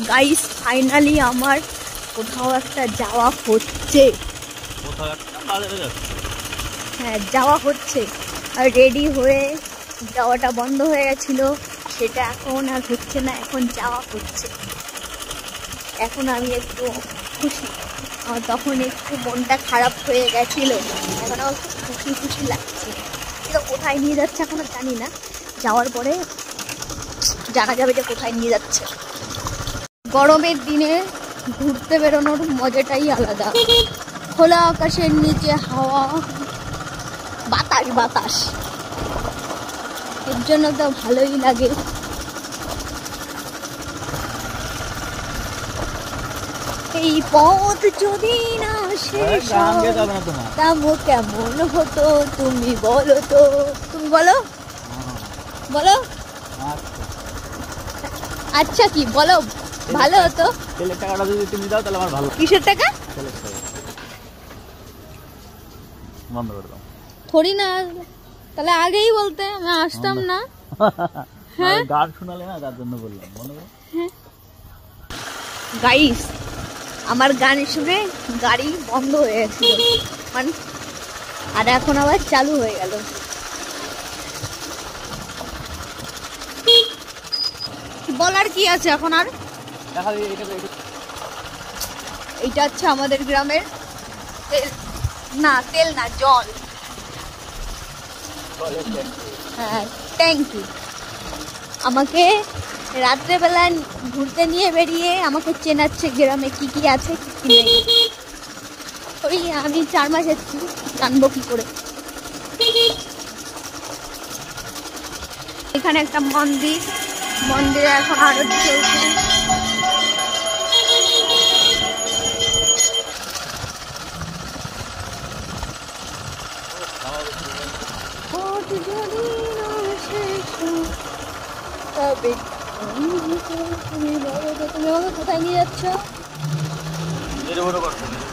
Guys finally আমার কোথাও একটা যাওয়া হচ্ছে। হ্যাঁ যাওয়া হচ্ছে, আর রেডি হয়ে যাওয়াটা বন্ধ হয়ে গেছিল, সেটা এখন আর হচ্ছে না, এখন যাওয়া হচ্ছে। এখন আমি একটু খুশি, আমার তখন একটু মনটা খারাপ হয়ে গেছিল, এখন আমার খুব খুশি খুশি লাগছে। এটা কোথায় নিয়ে যাচ্ছে এখনো জানি না, যাওয়ার পরে জানা যাবে যে কোথায় নিয়ে যাচ্ছে। গরমের দিনে ঘুরতে বেরোনোর মজাটাই আলাদা, খোলা আকাশের নিচে হাওয়া, বাতাস বাতাস, এর জন্য তো ভালোই লাগে। এই পথ যদি না শেষ কেমন হতো তুমি বলো তো, তুমি বলো বলো। আচ্ছা কি বলো, ভালো হতো। তেলের টাকাটা যদি তুমি দাও তাহলে আমার ভালো। কিসের টাকা? তেলের টাকা বন্ধ করে দাও। থোড়ি না, তাহলে আগেই বলতে আমি আসতাম না। হ্যাঁ গান শোনালে না, তার জন্য বললাম বন্ধ করো। গাইস আমার গান শুনে গাড়ি বন্ধ হয়ে গেছিল, মানে আর এখন আবার চালু হয়ে গেল। বলার কি আছে এখন আর। এইটা হচ্ছে আমাদের গ্রামের তেল, না তেল না জল, হ্যাঁ ট্যাঙ্কি। আমাকে রাত্রেবেলা ঘুরতে নিয়ে বেরিয়ে আমাকে চেনাচ্ছে গ্রামে কি কি আছে কি কি নেই। ওই আমি 4 মাস এসেছি, জানবো কি করে। এখানে একটা মন্দির, মন্দিরে এখন আরতি চলছে। তুমি আমাকে কোথায় নিয়ে যাচ্ছ?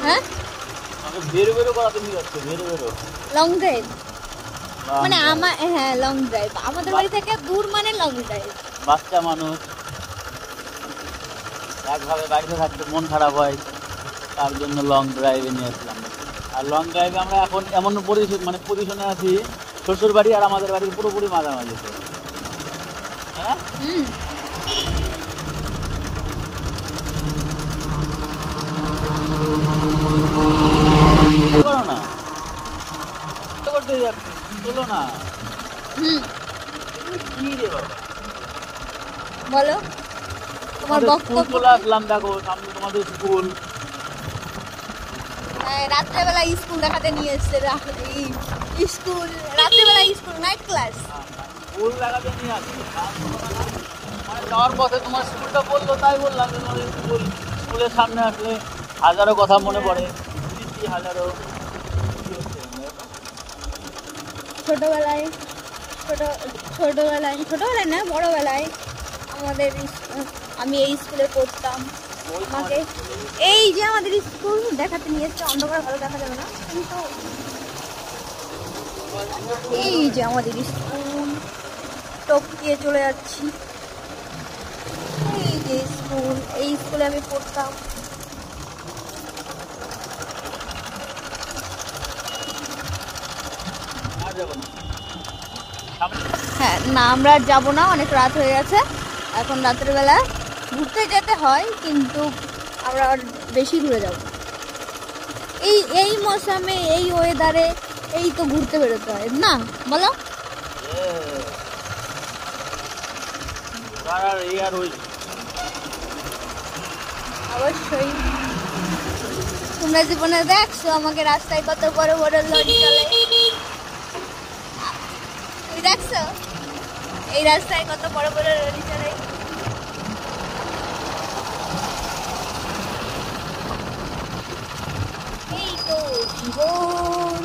হ্যাঁ লং ড্রাইভ, মানে আমার, হ্যাঁ লং ড্রাইভ, আমাদের বাড়ি থেকে দূর মানে লং ড্রাইভ। বাচ্চা মানুষ একভাবে বাড়িতে থাকতে মন খারাপ হয়, তার জন্য লং ড্রাইভে নিয়ে আসলাম। আর লং ড্রাইভে আমরা এখন এমন পজিশনে আছি, শ্বশুর বাড়ি আর আমাদের বাড়ির পুরোপুরি মাঝামাঝি। হ্যাঁ করো না, চলো না। বলো তোমার বক্তব্য। চলে আসলাম, দেখো সামনে তোমাদের স্কুল। রাত্রেবেলা স্কুল দেখাতে নিয়ে এসছে, স্কুল রাত্রেবেলা স্কুল নাইট ক্লাস, স্কুল দেখাতে নিয়ে আসছে। মানে যাওয়ার পথে তোমার স্কুলটা বললো, তাই বললাম যে তোমাদের স্কুল। স্কুলের সামনে আসলে হাজারো কথা মনে পড়ে, হাজারো ছোটবেলায় না বড়বেলায় আমাদের আমি এই স্কুলে পড়তাম। আমাকে এই যে আমাদের স্কুল দেখাতে নিয়ে এসছে, অন্ধকার ভালো দেখা যাবে না, কিন্তু এই যে আমাদের স্কুল, টপকিয়ে চলে যাচ্ছি। এই যে স্কুল, এই স্কুলে আমি পড়তাম। হ্যাঁ না আমরা আর যাবো না, অনেক রাত হয়ে গেছে। এখন রাতের বেলা ঘুরতে যেতে হয়, কিন্তু আমরা আর বেশি দূরে যাব। এই মৌসুমে এই ওয়েদারে এই তো ঘুরতে বেরোতে হয় না, বলো। অবশ্যই তোমরা জীবনে দেখছো আমাকে রাস্তায় কত বড় বড় লরি চলে, তুমি দেখছো এই রাস্তায় কত বড় বড় লরি চলে। এই তো জীবন।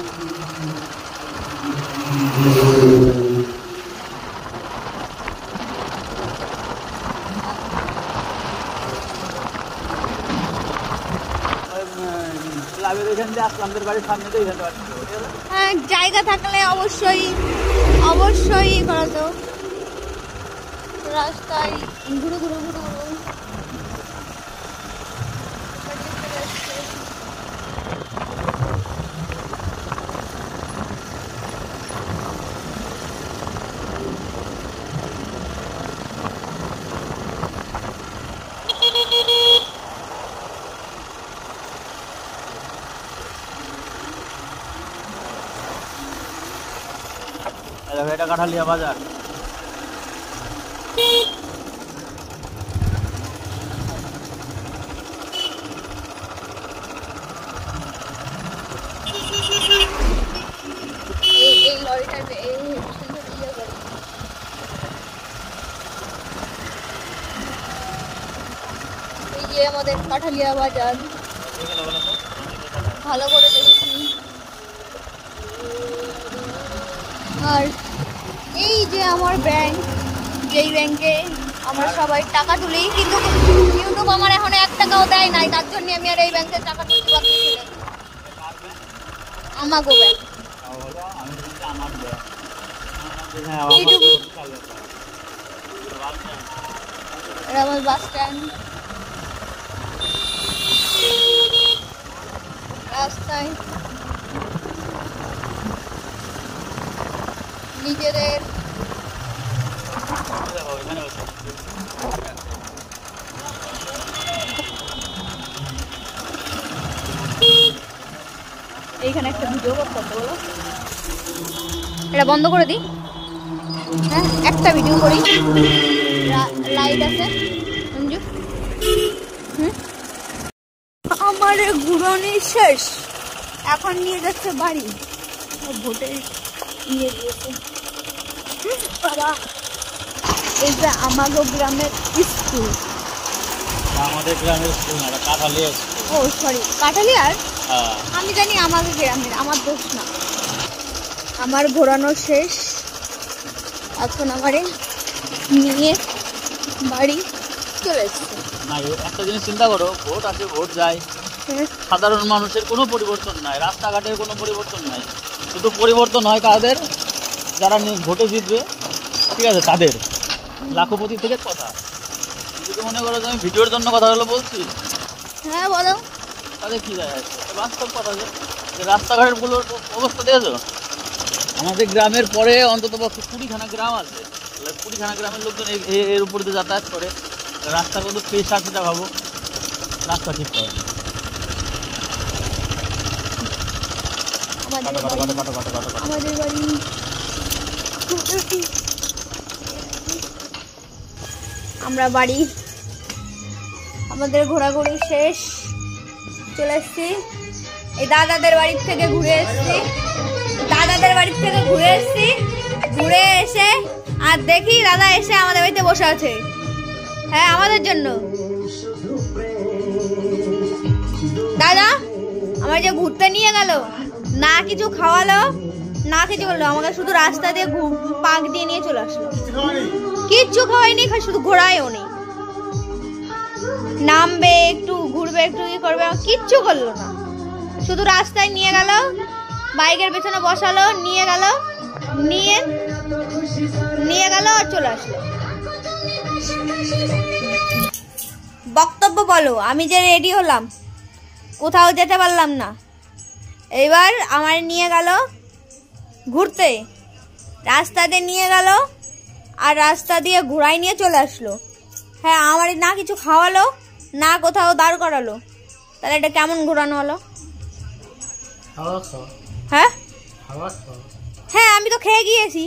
হ্যাঁ জায়গা থাকলে অবশ্যই অবশ্যই করা তো। রাস্তায় ঘুরু ঘুরু ঘুরু ঘুরু এটা কাঠালিয়া বাজার। এই লরিটা এই যে আমাদের কাঠালিয়া বাজার, ভালো করে দেখেছি। আর এই যে আমার ব্যাংক, যেই ব্যাংকে আমরা সবাই টাকা তুলি, কিন্তু ইউটিউব আমার এখন 1 টাকাও দেয় নাই, তার জন্য আমি আর এই ব্যাংকে টাকা তুলতে পারছি না। আমাগো ব্যাংক, এটা আমার বাস স্ট্যান্ড। রাস্তায় নিজেদের এইখানে একটা ভিডিও করতে হবে, বলো এটা বন্ধ করে দিই। হ্যাঁ, একটা ভিডিও করি, লাইট আছে। আমার ঘুরনি শেষ, এখন নিয়ে যাচ্ছে বাড়ি। ভোটে নিয়ে দিয়েছে বাবা। এই যে আমাগো গ্রামের স্কুল, আমাদের গ্রামের স্কুল না, কাঠালিয়া স্কুল। ও সরি, কাঠালিয়ার। আমি জানি আমাদের গ্রামের, আমার দোষ না। আমার ঘোরানো শেষ, এখন আমারে নিয়ে বাড়ি চলে এসেছে। না, একটা জিনিস চিন্তা করো, ভোট আসে ভোট যায়, সাধারণ মানুষের কোনো পরিবর্তন নাই, রাস্তাঘাটের কোনো পরিবর্তন নাই, শুধু পরিবর্তন হয় কাদের, যারা ভোটে জিতবে, ঠিক আছে, তাদের। লাখপতি থেকে কথা, যদি মনে করো যে আমি ভিডিওর জন্য কথাগুলো বলছি, হ্যাঁ বলো, তাদের কী যায় আসছে? বাস্তব কথা, যে রাস্তাঘাটের অবস্থা দিয়েছো। আমাদের গ্রামের পরে অন্তত 20খানা গ্রাম আছে, 20খানা গ্রামের লোকজন এর উপর দিয়ে যাতায়াত করে। রাস্তার মধ্যে পেশা, সেটা ভাবো, রাস্তা ঠিক করে। আমাদের বাড়ি আমরা বাড়ি, আমাদের ঘোরাঘুরি শেষ, চলে এসছি। এই দাদাদের বাড়ির থেকে ঘুরে এসছি, ঘুরে এসে আর দেখি দাদা এসে আমাদের বাড়িতে বসে আছে। হ্যাঁ, আমাদের জন্য। দাদা আমার যে ঘুরতে নিয়ে গেল, না কিছু খাওয়ালো, না কিছু করলো, আমাকে শুধু রাস্তা দিয়ে পাক দিয়ে নিয়ে চলে আসলো। কিচ্ছু খাওয়াইনি, শুধু ঘোরায়ও নি। নামবে একটু, ঘুরবে একটু, ই করবে, কিচ্ছু করলো না। শুধু রাস্তায় নিয়ে গেল, বাইকের পেছনে বসালো, নিয়ে গেল আর চলে আসলো। বক্তব্য বলো। আমি যে রেডি হলাম, কোথাও যেতে পারলাম না, এবার আমার নিয়ে গেল ঘুরতে, রাস্তা দিয়ে নিয়ে গেল আর রাস্তা দিয়ে ঘোরাই নিয়ে চলে আসলো। হ্যাঁ, আমার না কিছু খাওয়ালো, না কোথাও দাঁড় করালো, তাহলে এটা কেমন ঘোরানো হলো? হ্যাঁ হ্যাঁ, আমি তো খেয়ে গিয়েছি,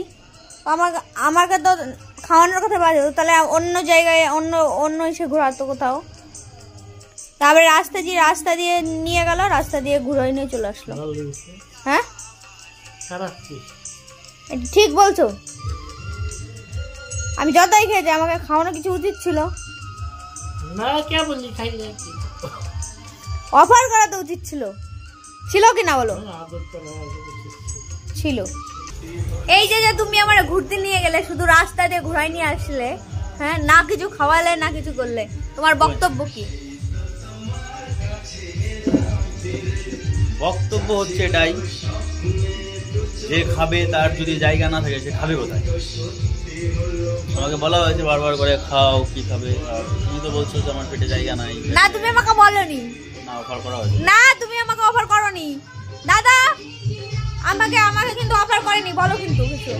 আমাকে তো খাওয়ানোর কথা বাজে, তাহলে অন্য জায়গায় অন্য এসে ঘোরাতো কোথাও। তারপরে রাস্তা দিয়ে নিয়ে গেল, রাস্তা দিয়ে ঘুরাই নিয়ে চলে আসলো। হ্যাঁ, ঠিক বলছো। আমি যতই খেয়েছি, আমাকে খাওয়ানো কিছু উচিত ছিল না। কে বললি খাইলে? অফার করা তো উচিত ছিল কি না বলো? ছিল। এই যে তুমি আমার ঘুরতে নিয়ে গেলে, শুধু রাস্তা দিয়ে ঘুরাই নিয়ে আসলে, হ্যাঁ, না কিছু খাওয়ালে, না কিছু করলে, তোমার বক্তব্য কি? বক্তব্য হচ্ছে এটাই, যে খাবে তার যদি জায়গা না থাকে, সে খাবে কোথায়? আমাকে বলা হয়েছে বারবার করে, খাও, কি খাবে? তুমি তো বলছো যে আমার পেটে জায়গা নাই। না, তুমি আমাকে বলোনি। না, অফার করা হয়েছে। না, তুমি আমাকে অফার করোনি দাদা, আমাকে কিন্তু অফার করেনি, বলো কিন্তু কিছু।